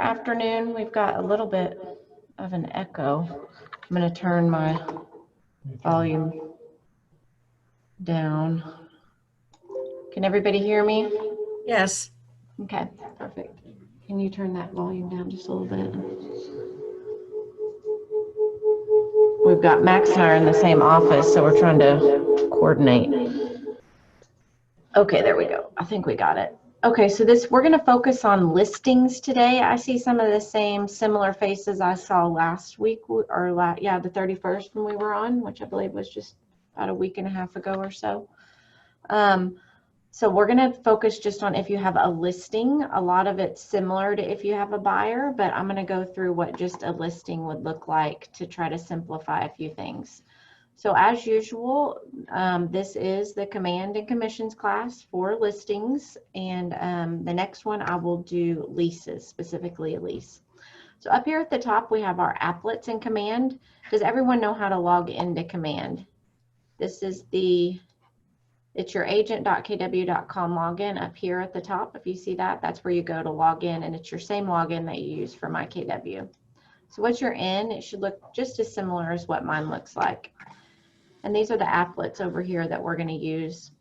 afternoon. We've got a little bit of an echo. I'm going to turn my volume down. Can everybody hear me? Yes. Okay, perfect. Can you turn that volume down just a little bit? We've got Max and I are in the same office, so we're trying to coordinate. Okay, there we go. I think we got it. Okay, so we're going to focus on listings today. I see some of the same similar faces I saw last week, or the 31st when we were on, which I believe was just about a week and a half ago or so. So we're going to focus just on if you have a listing. A lot of it's similar to if you have a buyer, but I'm going to go through what just a listing would look like to try to simplify a few things. So as usual, this is the command and commissions class for listings, and the next one I will do leases, specifically a lease. So up here at the top we have our applets in command. Does everyone know how to log into command? This is it's your agent.kw.com login up here at the top. If you see that, that's where you go to log in, and it's your same login that you use for MyKW. So once you're in, it should look just as similar as what mine looks like. And these are the applets over here that we're going to use,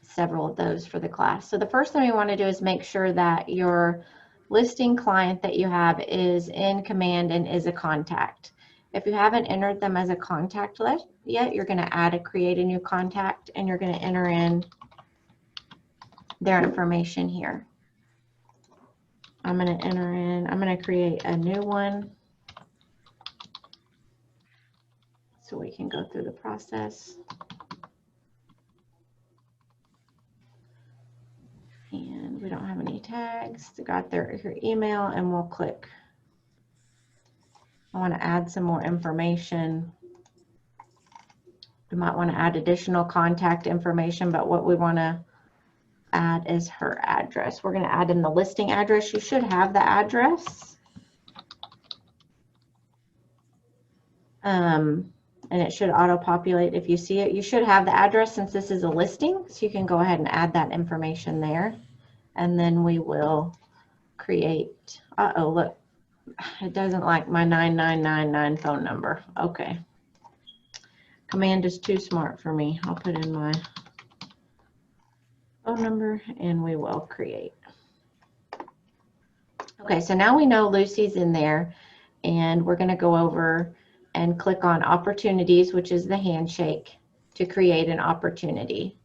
several of those for the class. So the first thing we want to do is make sure that your listing client that you have is in command and is a contact. If you haven't entered them as a contact yet, you're going to create a new contact, and you're going to enter in their information here. I'm going to create a new one so we can go through the process. And we don't have any tags. They got their email, and we'll click. I want to add some more information. We might want to add additional contact information, but what we want to add is her address. We're going to add in the listing address. You should have the address. And it should auto-populate if you see it. You should have the address since this is a listing, so you can go ahead and add that information there. And then we will create, uh-oh, look, it doesn't like my 9999 phone number. Okay. Command is too smart for me. I'll put in my phone number and we will create. Okay, so now we know Lucy's in there, and we're going to go over and click on opportunities, which is the handshake, to create an opportunity.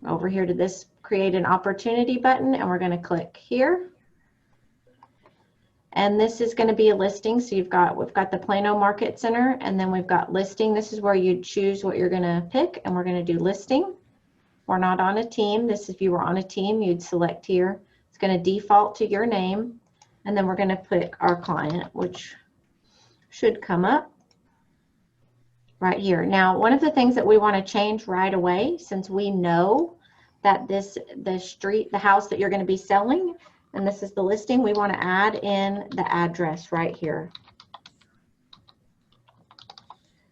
Over here to this create an opportunity button, and we're going to click here. And this is going to be a listing. So we've got the Plano Market Center, and then we've got listing. This is where you choose what you're going to pick, and we're going to do listing. We're not on a team. This, if you were on a team, you'd select here. It's going to default to your name, and then we're going to pick our client, which should come up right here. Now, one of the things that we want to change right away, since we know that the house that you're going to be selling, and this is the listing, we want to add in the address right here.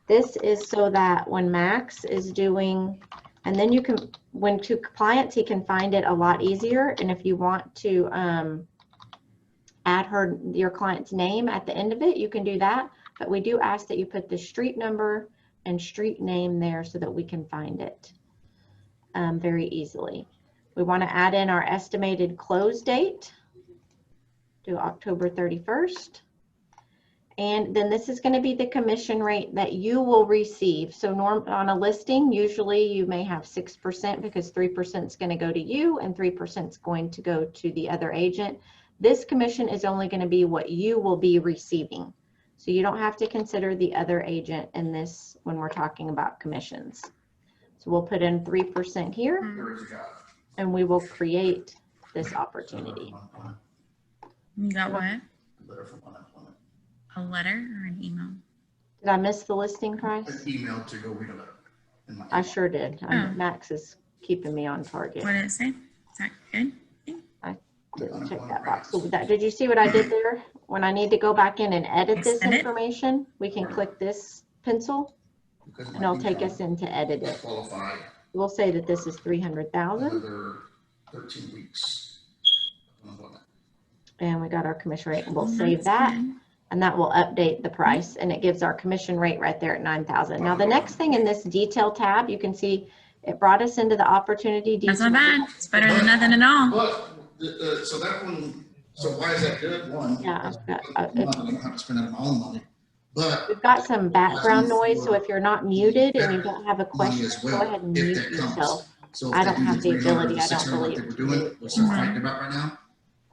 This is so that when Max is doing, and then you can, when to clients, he can find it a lot easier. And if you want to add your client's name at the end of it, you can do that. But we do ask that you put the street number and street name there so that we can find it very easily. We want to add in our estimated close date, do October 31st. And then this is going to be the commission rate that you will receive. So on a listing, usually you may have 6% because 3% is going to go to you and 3% is going to go to the other agent. This commission is only going to be what you will be receiving. So you don't have to consider the other agent in this when we're talking about commissions. So we'll put in 3% here, and we will create this opportunity. You got what? A letter or an email? Did I miss the listing price? An email to go read it. I sure did. Max is keeping me on target. What did it say? Is that good? I didn't check that box. So did you see what I did there? When I need to go back in and edit this information, we can click this pencil, and it'll take us in to edit it. We'll say that this is 300,000. Another 13 weeks. And we got our commission rate, and we'll Well, save that's that. good. And that will update the price, and it gives our commission rate right there at 9,000. Now, the next thing in this detail tab, you can see it brought us into the opportunity That's detail. not bad. It's better than nothing at all. But, so that one, so why is that good? One, Yeah, I've got, I don't have to spend out of my own money, but. we've got some background noise, so if you're not muted and you don't have a Money question, as go well, ahead and if mute that comes. yourself. So if I they don't do have the 300 or ability, I don't 600 like believe, they were to doing, mute. which they're fighting about right now.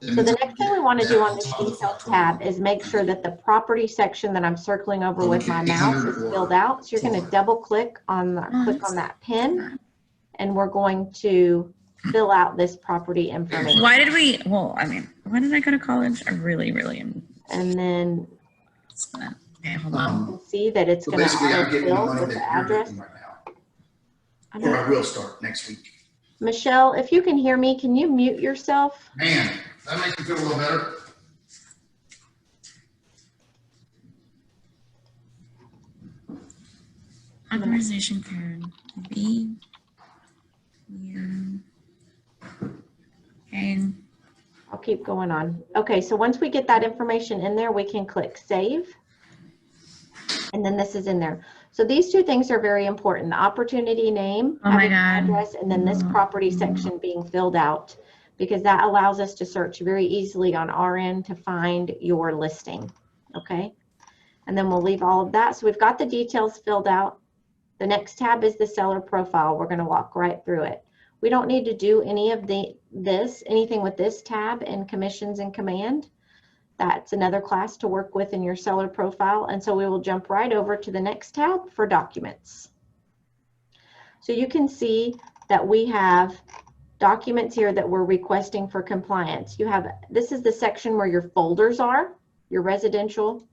So the next thing we want to do on this top of the details 520. tab is make sure that the property section that I'm circling over So we with get my mouse 800 is or filled out. So you're going to 400. double click on that pin, and we're going to fill out this property information. Why did we, well, I mean, why did I go to college? I really am. And then Okay, hold on. you'll see that it's So going to basically, I'm getting the autofill money with the that you're address. getting right now. Or I will start next week. Michelle, if you can hear me, can you mute yourself? Man, that makes me feel a little better. Authorization code. B. U. Okay. I'll keep going on. Okay, so once we get that information in there, we can click save. And then this is in there. So these two things are very important. The opportunity name, Oh my having an God. address, and then this property section being filled out, because that allows us to search very easily on our end to find your listing. Okay. And then we'll leave all of that. So we've got the details filled out. The next tab is the seller profile. We're going to walk right through it. We don't need to do any of anything with this tab in commissions and command. That's another class to work with in your seller profile. And so we will jump right over to the next tab for documents. So you can see that we have documents here that we're requesting for compliance. This is the section where your folders are, your residential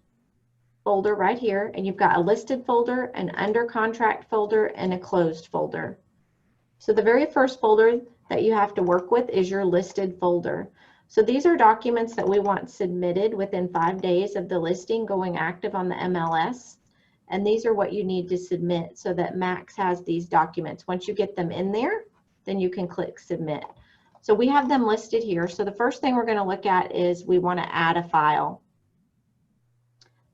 folder right here, and you've got a listed folder, an under contract folder, and a closed folder. So the very first folder that you have to work with is your listed folder. So these are documents that we want submitted within 5 days of the listing going active on the MLS. And these are what you need to submit so that Max has these documents. Once you get them in there, then you can click submit. So we have them listed here. So the first thing we're going to look at is we want to add a file.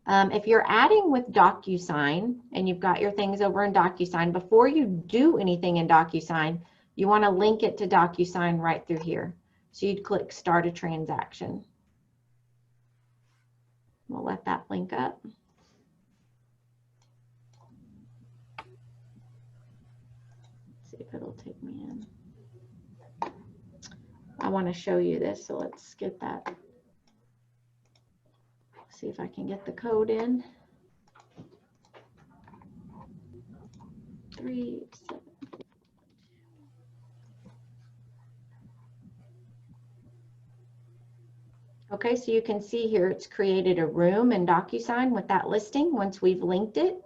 If you're adding with DocuSign and you've got your things over in DocuSign, before you do anything in DocuSign, you want to link it to DocuSign right through here. So you'd click start a transaction. We'll let that link up. Let's see if it'll take me in. I want to show you this, so let's get that. See if I can get the code in. 3, 7. Okay, so you can see here it's created a room in DocuSign with that listing once we've linked it.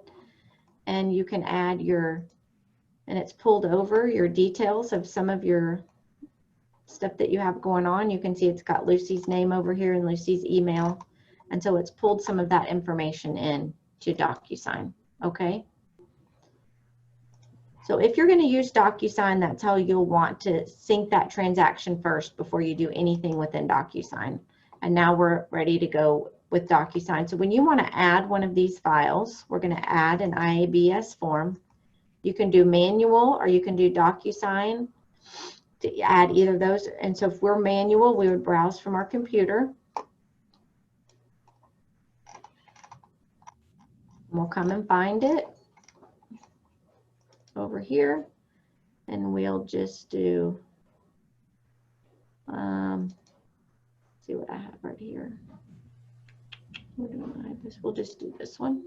And you can add and it's pulled over your details of some of your stuff that you have going on. You can see it's got Lucy's name over here and Lucy's email. And so it's pulled some of that information in to DocuSign, okay? So if you're going to use DocuSign, that's how you'll want to sync that transaction first before you do anything within DocuSign. And now we're ready to go with DocuSign. So when you want to add one of these files, we're going to add an IABS form. You can do manual or you can do DocuSign to add either of those. And so if we're manual, we would browse from our computer. We'll come and find it over here, and we'll just do, see what I have right here. Where do I have this? We'll just do this one.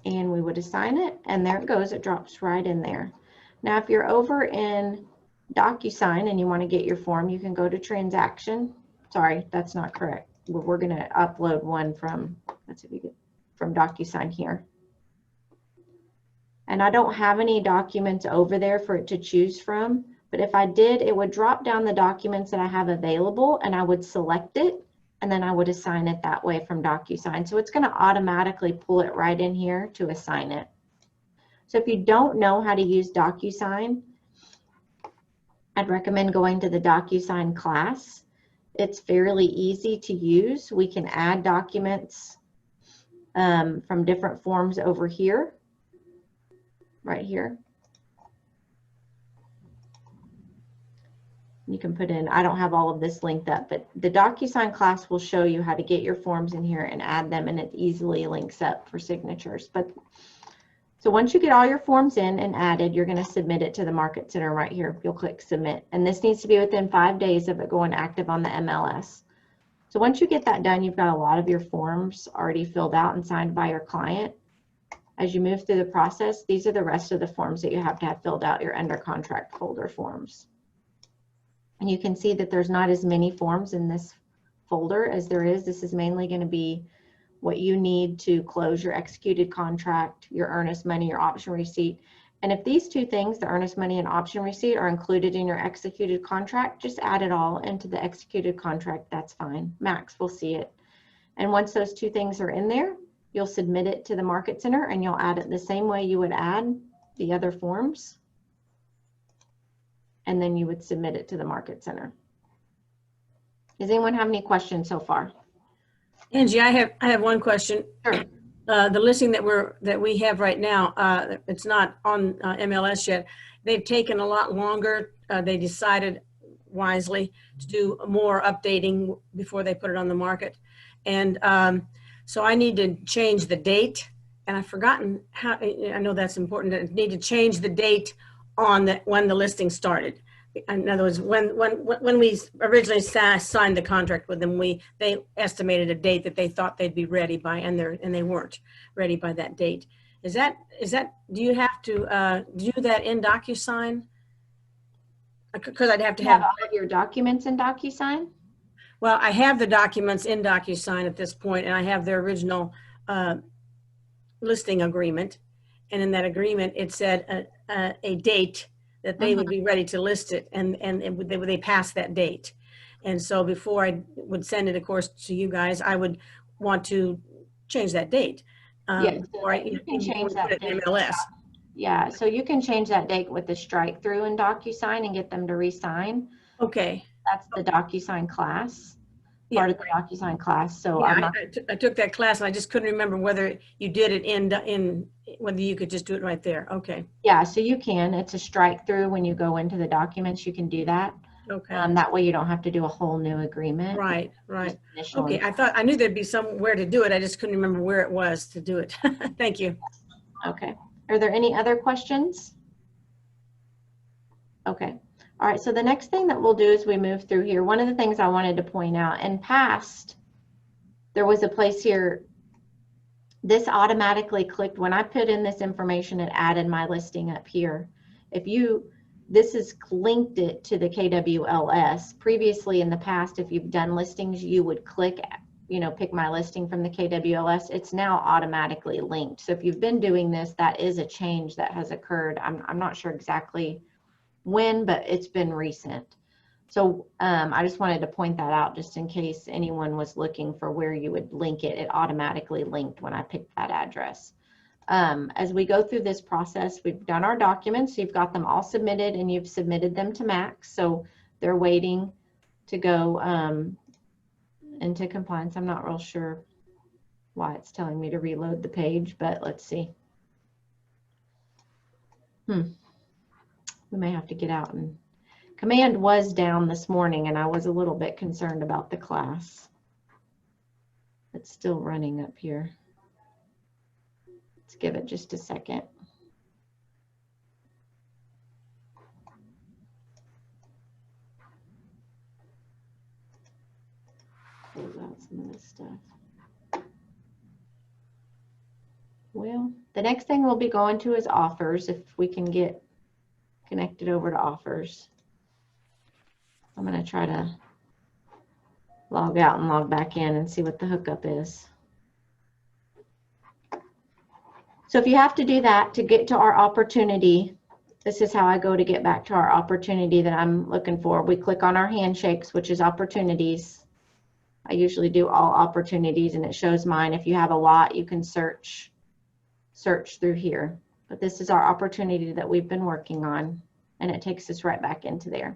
And we would assign it, and there it goes. It drops right in there. Now, if you're over in DocuSign and you want to get your form, you can go to transaction. Sorry, that's not correct. We're going to upload one from, let's see if you get from DocuSign here. And I don't have any documents over there for it to choose from, but if I did, it would drop down the documents that I have available and I would select it and then I would assign it that way from DocuSign. So it's going to automatically pull it right in here to assign it. So if you don't know how to use DocuSign, I'd recommend going to the DocuSign class. It's fairly easy to use. We can add documents from different forms over here, right here. You can put in, I don't have all of this linked up, but the DocuSign class will show you how to get your forms in here and add them, and it easily links up for signatures. But so once you get all your forms in and added, you're going to submit it to the Market Center right here. You'll click submit, and this needs to be within 5 days of it going active on the MLS. So once you get that done, you've got a lot of your forms already filled out and signed by your client. As you move through the process, these are the rest of the forms that you have to have filled out, your under contract folder forms. And you can see that there's not as many forms in this folder as there is. This is mainly going to be what you need to close your executed contract, your earnest money, your option receipt. And if these two things, the earnest money and option receipt, are included in your executed contract, just add it all into the executed contract. That's fine. Max will see it. And once those two things are in there, you'll submit it to the Market Center, and you'll add it the same way you would add the other forms. And then you would submit it to the Market Center. Does anyone have any questions so far? Angie, I have one question. Sure. The listing that we have right now, it's not on MLS yet. They've taken a lot longer. They decided wisely to do more updating before they put it on the market, and so I need to change the date. And I've forgotten how. I know that's important. I need to change the date on when the listing started. In other words, when we originally signed the contract with them, they estimated a date that they thought they'd be ready by, and they weren't ready by that date. Is that do you have to do that in DocuSign? Because I'd have to have all of your documents in DocuSign. Well, I have the documents in DocuSign at this point, and I have their original listing agreement, and in that agreement it said a date that they would be ready to list it, and they passed that date. And so before I would send it, of course, to you guys, I would want to change that date. Yes, you can change that date. MLS. Yeah, so you can change that date with the strike through in DocuSign and get them to re-sign. Okay. That's the DocuSign class, part of the DocuSign class. So yeah, I took that class, and I just couldn't remember whether you did it in whether you could just do it right there. Okay. Yeah, so you can. It's a strike through when you go into the documents. You can do that. Okay. That way you don't have to do a whole new agreement. Right. Okay. I knew there'd be somewhere to do it. I just couldn't remember where it was to do it. Thank you. Okay. Are there any other questions? Okay. All right. So the next thing that we'll do is we move through here. One of the things I wanted to point out, in past, there was a place here. This automatically clicked when I put in this information. It added my listing up here. This is linked it to the KWLS. Previously in the past, if you've done listings, you would click, pick my listing from the KWLS. It's now automatically linked. So if you've been doing this, that is a change that has occurred. I'm not sure exactly when, but it's been recent. So I just wanted to point that out just in case anyone was looking for where you would link it. It automatically linked when I picked that address. As we go through this process, we've done our documents. You've got them all submitted, and you've submitted them to Max. So they're waiting to go into compliance. I'm not real sure why it's telling me to reload the page, but let's see. We may have to get out, and command was down this morning, and I was a little bit concerned about the class. It's still running up here. Let's give it just a second. Close out some of this stuff. Well, the next thing we'll be going to is offers, if we can get connected over to offers. I'm going to try to log out and log back in and see what the hookup is. So if you have to do that to get to our opportunity, this is how I go to get back to our opportunity that I'm looking for. We click on our handshakes, which is opportunities. I usually do all opportunities, and it shows mine. If you have a lot, you can search through here. But this is our opportunity that we've been working on, and it takes us right back into there.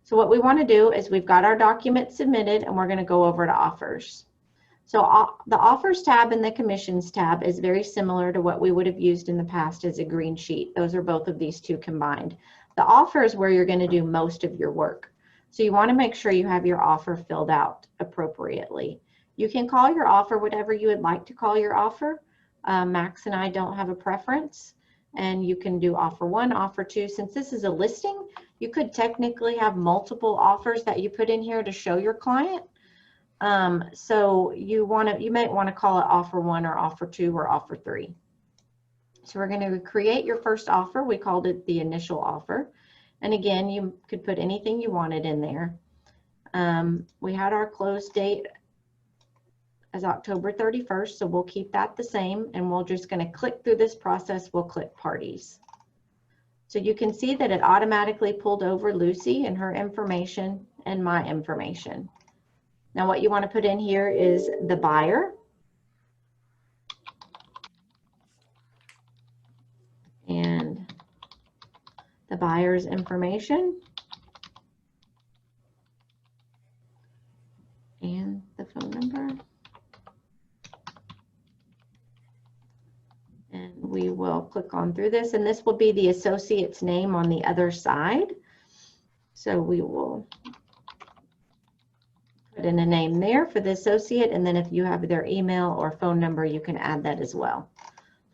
So what we want to do is we've got our document submitted and we're going to go over to offers. So the offers tab and the commissions tab is very similar to what we would have used in the past as a green sheet. Those are both of these two combined. The offer is where you're going to do most of your work. So you want to make sure you have your offer filled out appropriately. You can call your offer whatever you would like to call your offer. Max and I don't have a preference, and you can do offer 1, offer 2. Since this is a listing, you could technically have multiple offers that you put in here to show your client. So you might want to call it offer 1 or offer 2 or offer 3. So we're going to create your first offer. We called it the initial offer. And again, you could put anything you wanted in there. We had our close date as October 31st, so we'll keep that the same, and we're just going to click through this process. We'll click parties. So you can see that it automatically pulled over Lucy and her information and my information. Now what you want to put in here is the buyer and the buyer's information and the phone number. And we will click on through this, and this will be the associate's name on the other side. So we will put in a name there for the associate, and then if you have their email or phone number, you can add that as well.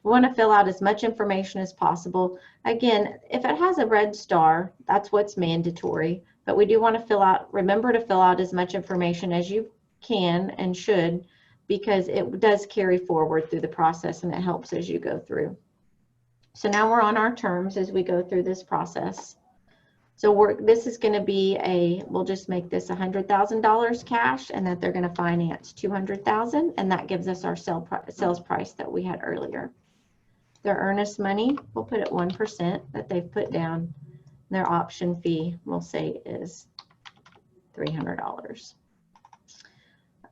We want to fill out as much information as possible. Again, if it has a red star, that's what's mandatory, but we do want to remember to fill out as much information as you can and should, because it does carry forward through the process and it helps as you go through. So now we're on our terms as we go through this process. So this is going to be we'll just make this $100,000 cash, and that they're going to finance $200,000, and that gives us our sales price that we had earlier. Their earnest money, we'll put at 1% that they've put down. Their option fee, we'll say, is $300.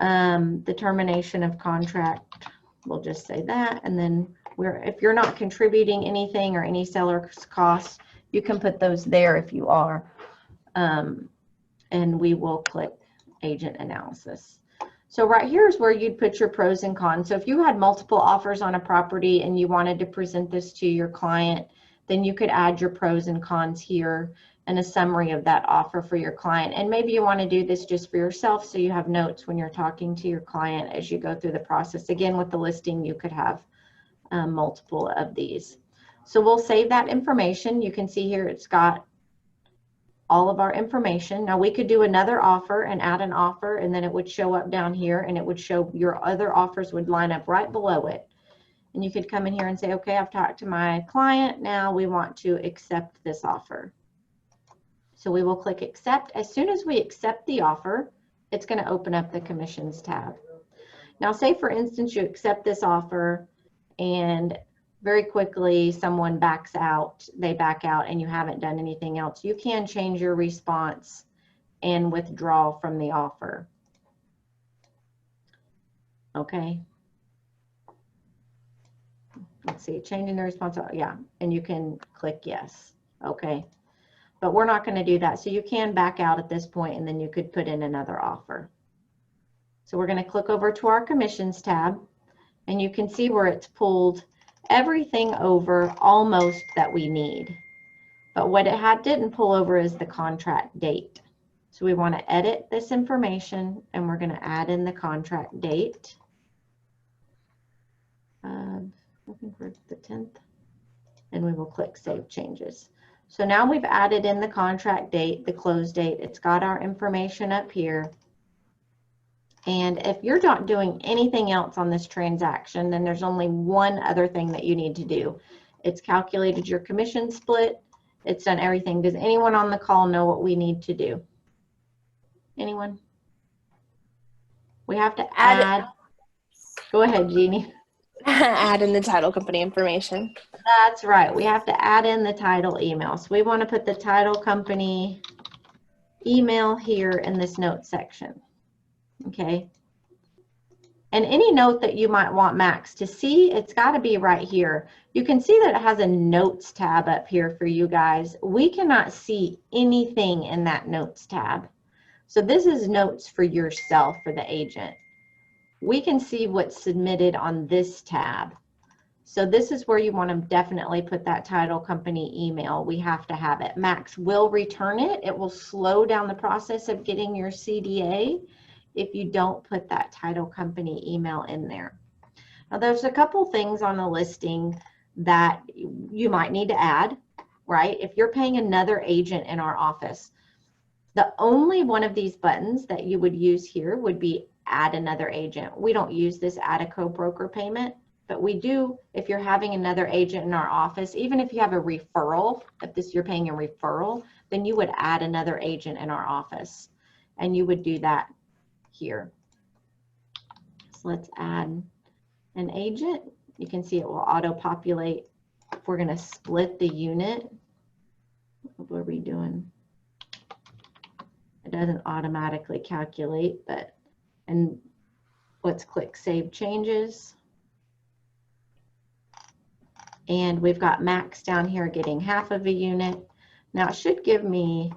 The termination of contract, we'll just say that, and then if you're not contributing anything or any seller's costs, you can put those there if you are, and we will click agent analysis. So right here is where you'd put your pros and cons. So if you had multiple offers on a property and you wanted to present this to your client, then you could add your pros and cons here and a summary of that offer for your client. And maybe you want to do this just for yourself, so you have notes when you're talking to your client as you go through the process. Again, with the listing, you could have multiple of these. So we'll save that information. You can see here it's got all of our information. Now we could do another offer and add an offer, and then it would show up down here, and it would show your other offers would line up right below it. And you could come in here and say, okay, I've talked to my client. Now we want to accept this offer. So we will click accept. As soon as we accept the offer, it's going to open up the commissions tab. Now say for instance, you accept this offer and very quickly someone backs out, they back out, and you haven't done anything else. You can change your response and withdraw from the offer. Okay. Let's see, changing the response, yeah, and you can click yes. Okay. But we're not going to do that. So you can back out at this point, and then you could put in another offer. So we're going to click over to our commissions tab, and you can see where it's pulled everything over almost that we need. But what it didn't pull over is the contract date. So we want to edit this information, and we're going to add in the contract date. Looking for the 10th, and we will click Save Changes. So now we've added in the contract date, the close date. It's got our information up here. And if you're not doing anything else on this transaction, then there's only one other thing that you need to do. It's calculated your commission split. It's done everything. Does anyone on the call know what we need to do? Anyone? We have to add. Go ahead, Jeannie. Add in the title company information. That's right. We have to add in the title email. So we want to put the title company email here in this note section. Okay. And any note that you might want Max to see, it's got to be right here. You can see that it has a notes tab up here for you guys. We cannot see anything in that notes tab. So this is notes for yourself, for the agent. We can see what's submitted on this tab. So this is where you want to definitely put that title company email. We have to have it. Max will return it. It will slow down the process of getting your CDA if you don't put that title company email in there. Now there's a couple things on the listing that you might need to add, right? If you're paying another agent in our office, the only one of these buttons that you would use here would be add another agent. We don't use this add a co-broker payment, but we do if you're having another agent in our office. Even if you have a referral, if you're paying a referral, then you would add another agent in our office, and you would do that here. So let's add an agent. You can see it will auto-populate. If we're going to split the unit, what are we doing? It doesn't automatically calculate, but, and let's click Save Changes. And we've got Max down here getting half of a unit. Now it should give me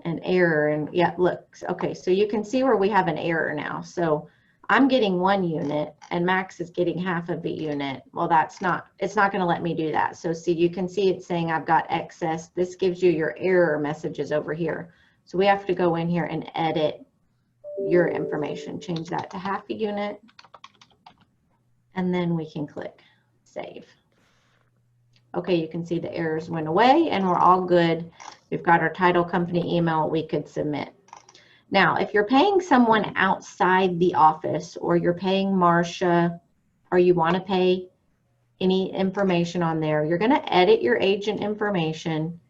an error, and yeah, look, okay, so you can see where we have an error now. So I'm getting 1 unit and Max is getting half of a unit. Well, it's not going to let me do that. So see, you can see it's saying I've got excess. This gives you your error messages over here. So we have to go in here and edit your information, change that to half a unit, and then we can click Save. Okay, you can see the errors went away and we're all good. We've got our title company email we could submit. Now, if you're paying someone outside the office, or you're paying Marcia, or you want to pay any information on there, you're going to edit your agent information,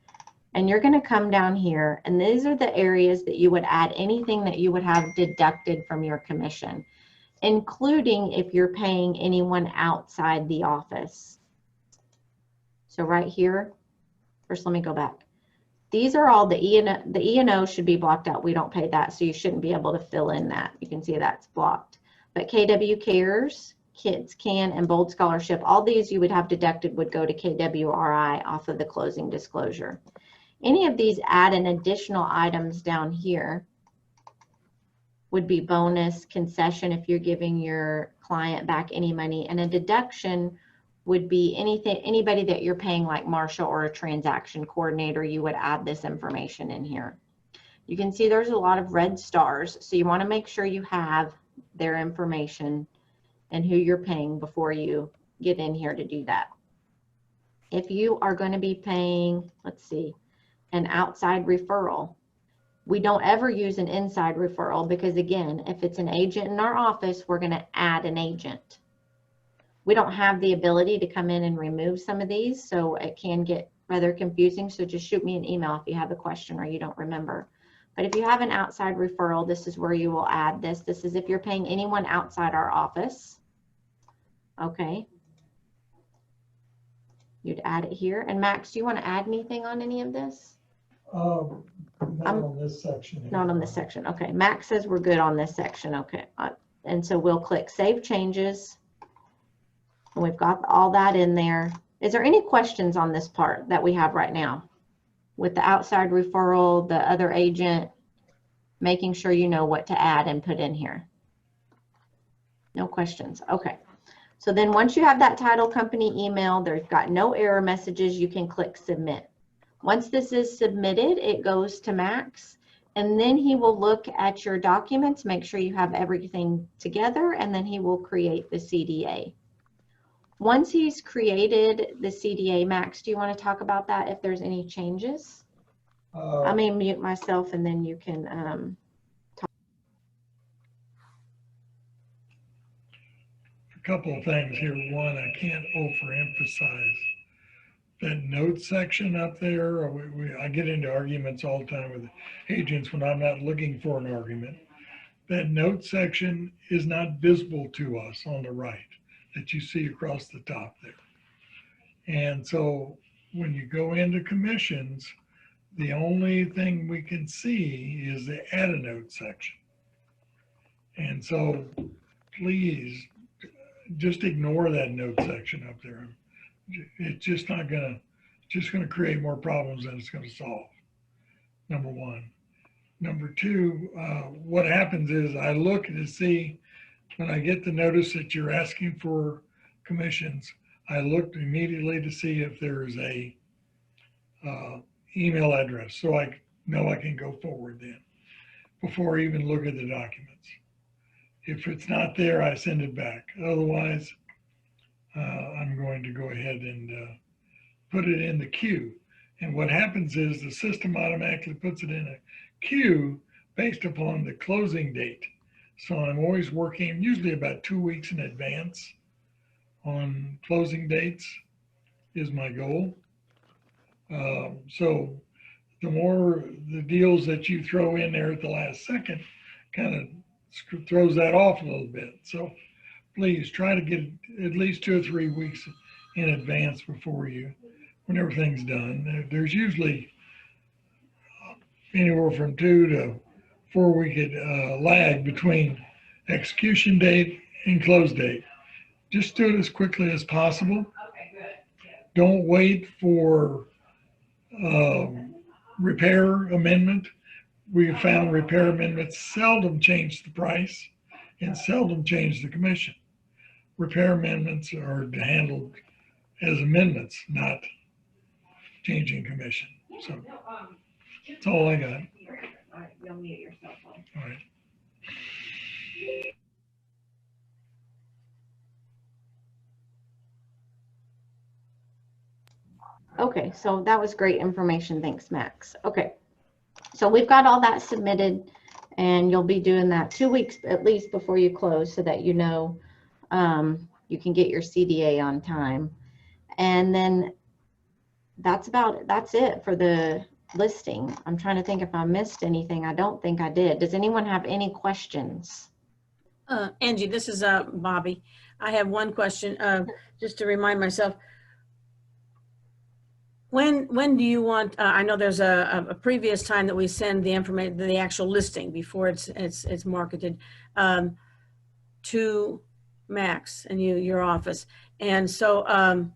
and you're going to come down here, and these are the areas that you would add anything that you would have deducted from your commission, including if you're paying anyone outside the office. So right here, first let me go back. These are all the E&O should be blocked out. We don't pay that, so you shouldn't be able to fill in that. You can see that's blocked. But KW Cares, Kids Can, and Bold Scholarship, all these you would have deducted would go to KWRI off of the closing disclosure. Any of these add an additional items down here would be bonus, concession if you're giving your client back any money, and a deduction would be anybody that you're paying like Marcia or a transaction coordinator, you would add this information in here. You can see there's a lot of red stars, so you want to make sure you have their information and who you're paying before you get in here to do that. If you are going to be paying, let's see, an outside referral, we don't ever use an inside referral because, again, if it's an agent in our office, we're going to add an agent. We don't have the ability to come in and remove some of these, so it can get rather confusing. So just shoot me an email if you have a question or you don't remember. But if you have an outside referral, this is where you will add this. This is if you're paying anyone outside our office. Okay. You'd add it here. And Max, do you want to add anything on any of this? Not on this section. Not on this section. Okay. Max says we're good on this section. Okay. And so we'll click Save Changes. And we've got all that in there. Is there any questions on this part that we have right now? With the outside referral, the other agent, making sure you know what to add and put in here. No questions. Okay. So then once you have that title company email, there's got no error messages, you can click Submit. Once this is submitted, it goes to Max, and then he will look at your documents, make sure you have everything together, and then he will create the CDA. Once he's created the CDA, Max, do you want to talk about that if there's any changes? I may mute myself and then you can talk. A couple of things here. One, I can't overemphasize that note section up there. I get into arguments all the time with agents when I'm not looking for an argument. That note section is not visible to us on the right, that you see across the top there. And so when you go into commissions, the only thing we can see is the add a note section. And so please just ignore that note section up there. It's just not gonna, just gonna create more problems than it's gonna solve. Number one. Number two, what happens is I look to see, when I get the notice that you're asking for commissions, I look immediately to see if there is a email address, so I know I can go forward then, before I even look at the documents. If it's not there, I send it back. Otherwise, I'm going to go ahead and put it in the queue. And what happens is the system automatically puts it in a queue based upon the closing date. So I'm always working usually about 2 weeks in advance on closing dates is my goal. So the more the deals that you throw in there at the last second kind of throws that off a little bit. So please try to get at least 2 or 3 weeks in advance before when everything's done. There's usually anywhere from 2 to 4 week lag between execution date and close date. Just do it as quickly as possible. Don't wait for repair amendment. We found repair amendments seldom change the price and seldom change the commission. Repair amendments are handled as amendments, not changing commission. So that's all I got. All right, you'll mute your cell phone. All right. Okay, so that was great information. Thanks, Max. Okay, so we've got all that submitted, and you'll be doing that 2 weeks at least before you close, so that you know you can get your CDA on time. And then that's it for the listing. I'm trying to think if I missed anything. I don't think I did. Does anyone have any questions? Angie, this is Bobby. I have one question, just to remind myself. When do you want, I know there's a previous time that we send the information, the actual listing before it's marketed to Max and your office. And so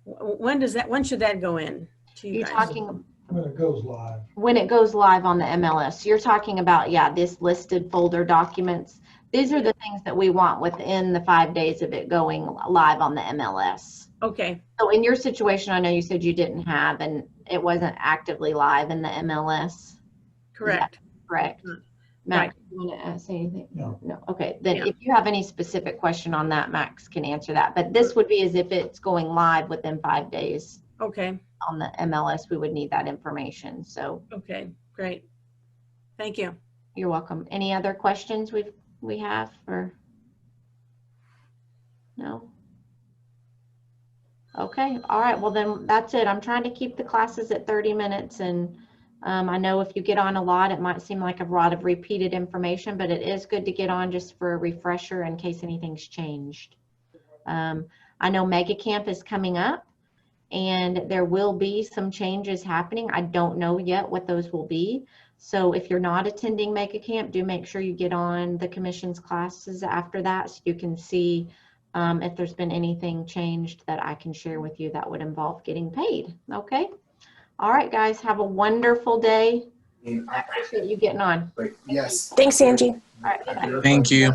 when should that go in to you You're guys? talking When it goes live. when it goes live on the MLS. You're talking about, yeah, this listed folder documents. These are the things that we want within the 5 days of it going live on the MLS. Okay, So in your situation, I know you said you didn't have, and it wasn't actively live in the MLS. correct. Correct. Mm, Max, you want to say anything? No. No. Okay. Then Yeah. if you have any specific question on that, Max can answer that. But this would be as if it's going live within 5 days Okay, on the MLS. We would need that information. So okay, great. Thank you. you're welcome. Any other questions we have, or no? Okay. All right. Well, then that's it. I'm trying to keep the classes at 30 minutes. And I know if you get on a lot, it might seem like a lot of repeated information, but it is good to get on just for a refresher in case anything's changed. I know Mega Camp is coming up, and there will be some changes happening. I don't know yet what those will be. So if you're not attending Mega Camp, do make sure you get on the commission's classes after that, so you can see if there's been anything changed that I can share with you that would involve getting paid. Okay. All right, guys, have a wonderful day. I appreciate you getting on. Yes. Thanks, Angie. All right, bye-bye. Thank you.